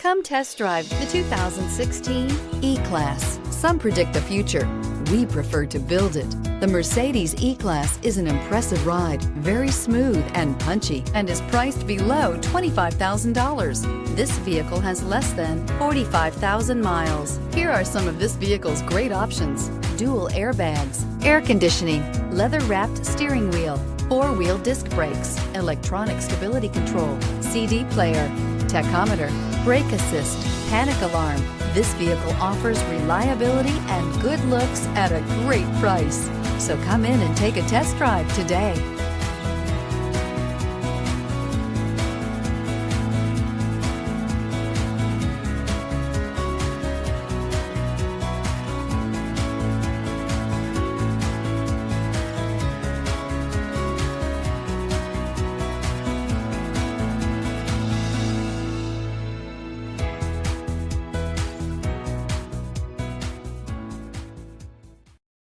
Come test drive the 2016 E-Class. Some predict the future. We prefer to build it. The Mercedes E-Class is an impressive ride, very smooth and punchy, and is priced below $25,000. This vehicle has less than 45,000 miles. Here are some of this vehicle's great options: dual airbags, air conditioning, leather-wrapped steering wheel, four-wheel disc brakes, electronic stability control, CD player, tachometer, brake assist, panic alarm. This vehicle offers reliability and good looks at a great price. So come in and take a test drive today.